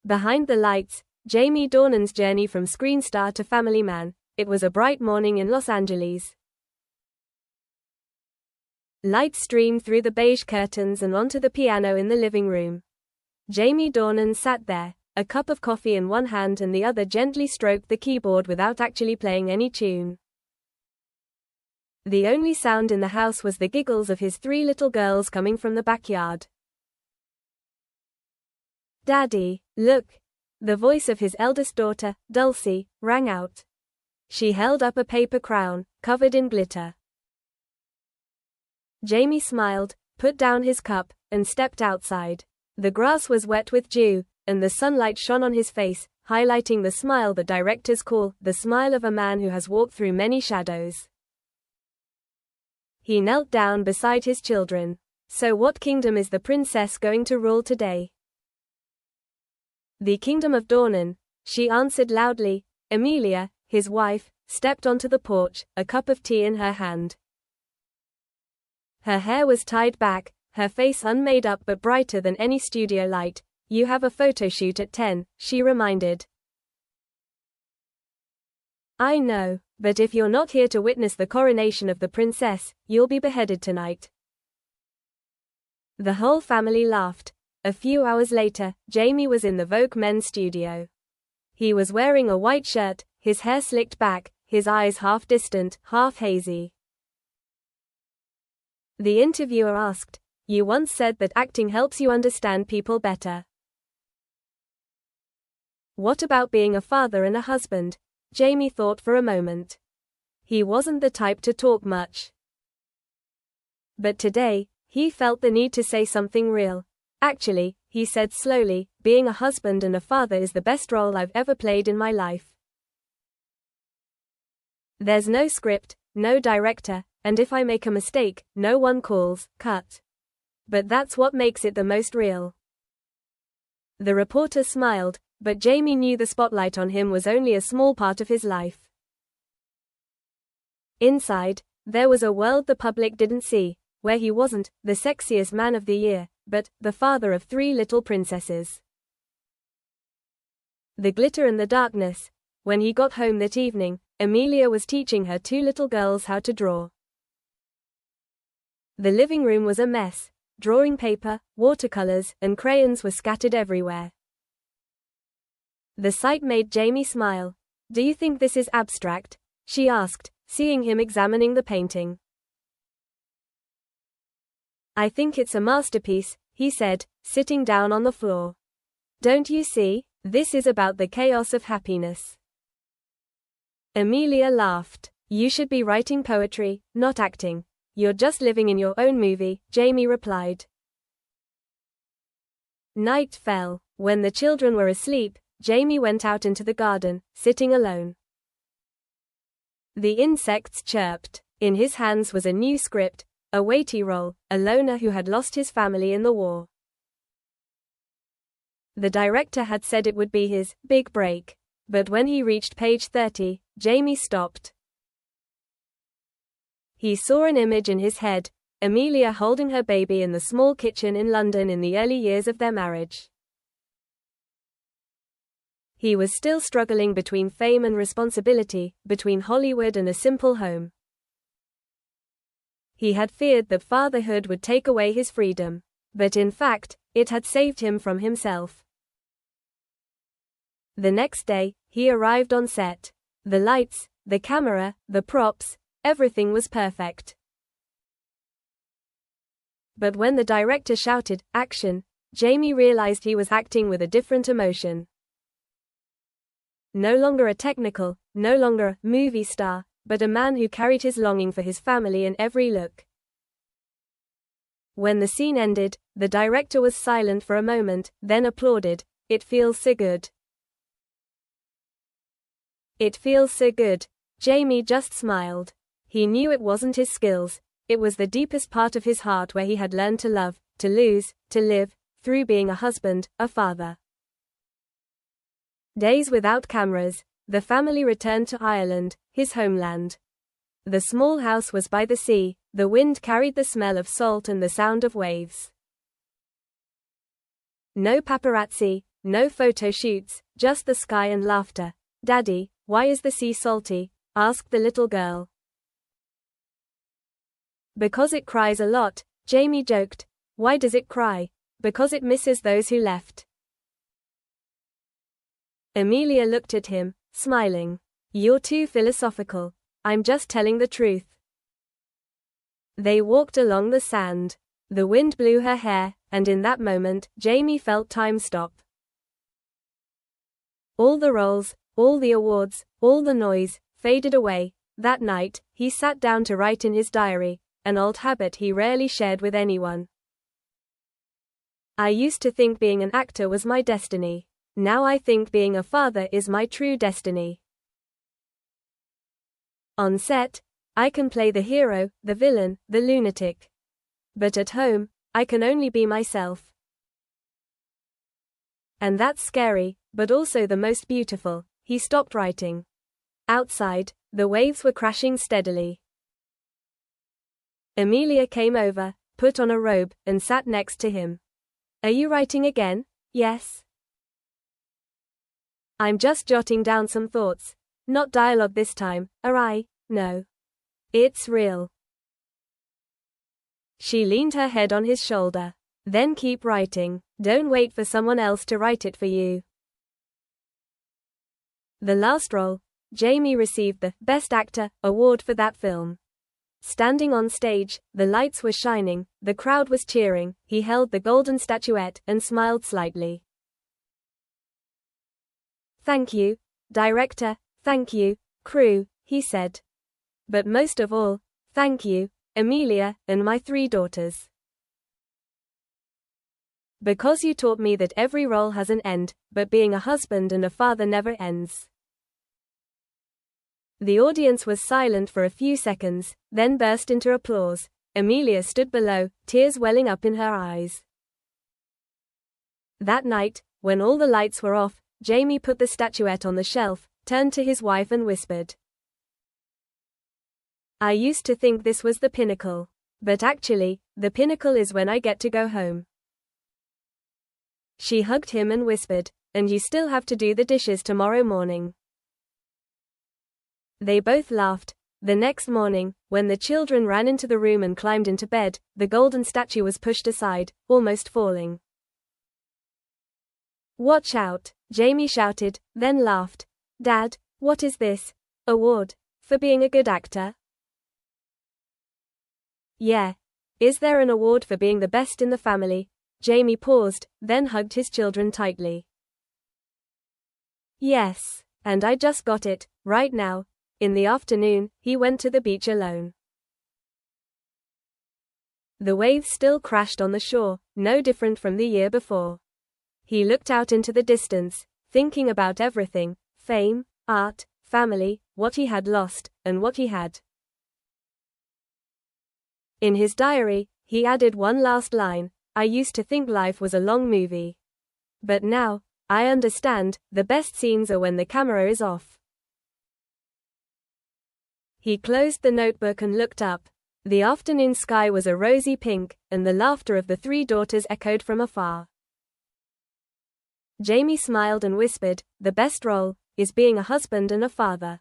Behind the lights, Jamie Dornan's journey from screen star to family man. It was a bright morning in Los Angeles. Lights streamed through the beige curtains and onto the piano in the living room. Jamie Dornan sat there, a cup of coffee in one hand and the other gently stroked the keyboard without actually playing any tune. The only sound in the house was the giggles of his 3 little girls coming from the backyard. "Daddy, look!" The voice of his eldest daughter, Dulcie, rang out. She held up a paper crown, covered in glitter. Jamie smiled, put down his cup, and stepped outside. The grass was wet with dew, and the sunlight shone on his face, highlighting the smile the directors call the smile of a man who has walked through many shadows. He knelt down beside his children. "So what kingdom is the princess going to rule today?" "The kingdom of Dornan," she answered loudly. Amelia, his wife, stepped onto the porch, a cup of tea in her hand. Her hair was tied back, her face unmade up but brighter than any studio light. "You have a photo shoot at 10, she reminded. "I know, but if you're not here to witness the coronation of the princess, you'll be beheaded tonight." The whole family laughed. A few hours later, Jamie was in the Vogue men's studio. He was wearing a white shirt, his hair slicked back, his eyes half distant, half hazy. The interviewer asked, "You once said that acting helps you understand people better. What about being a father and a husband?" Jamie thought for a moment. He wasn't the type to talk much. But today, he felt the need to say something real. "Actually," he said slowly, "being a husband and a father is the best role I've ever played in my life. There's no script, no director, and if I make a mistake, no one calls, cut. But that's what makes it the most real." The reporter smiled, but Jamie knew the spotlight on him was only a small part of his life. Inside, there was a world the public didn't see, where he wasn't the sexiest man of the year, but the father of 3 little princesses. The glitter and the darkness. When he got home that evening, Amelia was teaching her 2 little girls how to draw. The living room was a mess. Drawing paper, watercolors, and crayons were scattered everywhere. The sight made Jamie smile. "Do you think this is abstract?" she asked, seeing him examining the painting. "I think it's a masterpiece," he said, sitting down on the floor. "Don't you see? This is about the chaos of happiness." Amelia laughed. "You should be writing poetry, not acting. You're just living in your own movie," Jamie replied. Night fell. When the children were asleep, Jamie went out into the garden, sitting alone. The insects chirped. In his hands was a new script, a weighty role, a loner who had lost his family in the war. The director had said it would be his big break. But when he reached page 30, Jamie stopped. He saw an image in his head, Amelia holding her baby in the small kitchen in London in the early years of their marriage. He was still struggling between fame and responsibility, between Hollywood and a simple home. He had feared that fatherhood would take away his freedom. But in fact, it had saved him from himself. The next day, he arrived on set. The lights, the camera, the props, everything was perfect. But when the director shouted, "Action," Jamie realized he was acting with a different emotion. No longer a technical, no longer a movie star, but a man who carried his longing for his family in every look. When the scene ended, the director was silent for a moment, then applauded. "It feels so good. It feels so good." Jamie just smiled. He knew it wasn't his skills, it was the deepest part of his heart where he had learned to love, to lose, to live, through being a husband, a father. Days without cameras, the family returned to Ireland, his homeland. The small house was by the sea, the wind carried the smell of salt and the sound of waves. No paparazzi, no photo shoots, just the sky and laughter. Daddy, why is the sea salty? Asked the little girl. Because it cries a lot, Jamie joked. Why does it cry? Because it misses those who left. Amelia looked at him, smiling. You're too philosophical. I'm just telling the truth. They walked along the sand. The wind blew her hair, and in that moment, Jamie felt time stop. All the roles, all the awards, all the noise, faded away. That night, he sat down to write in his diary, an old habit he rarely shared with anyone. I used to think being an actor was my destiny. Now I think being a father is my true destiny. On set, I can play the hero, the villain, the lunatic. But at home, I can only be myself. And that's scary, but also the most beautiful. He stopped writing. Outside, the waves were crashing steadily. Amelia came over, put on a robe, and sat next to him. Are you writing again? Yes. I'm just jotting down some thoughts. Not dialogue this time, are I? No. It's real. She leaned her head on his shoulder. Then keep writing. Don't wait for someone else to write it for you. The last role, Jamie received the Best Actor award for that film. Standing on stage, the lights were shining, the crowd was cheering, he held the golden statuette and smiled slightly. Thank you, director, thank you, crew, he said. But most of all, thank you, Amelia, and my 3 daughters. Because you taught me that every role has an end, but being a husband and a father never ends. The audience was silent for a few seconds, then burst into applause. Amelia stood below, tears welling up in her eyes. That night, when all the lights were off, Jamie put the statuette on the shelf, turned to his wife and whispered. I used to think this was the pinnacle. But actually, the pinnacle is when I get to go home. She hugged him and whispered, and you still have to do the dishes tomorrow morning. They both laughed. The next morning, when the children ran into the room and climbed into bed, the golden statue was pushed aside, almost falling. Watch out, Jamie shouted, then laughed. Dad, what is this? Award? For being a good actor? Yeah. Is there an award for being the best in the family? Jamie paused, then hugged his children tightly. Yes. And I just got it, right now. In the afternoon, he went to the beach alone. The waves still crashed on the shore, no different from the year before. He looked out into the distance, thinking about everything, fame, art, family, what he had lost, and what he had. In his diary, he added one last line, I used to think life was a long movie. But now, I understand, the best scenes are when the camera is off. He closed the notebook and looked up. The afternoon sky was a rosy pink, and the laughter of the 3 daughters echoed from afar. Jamie smiled and whispered, the best role is being a husband and a father.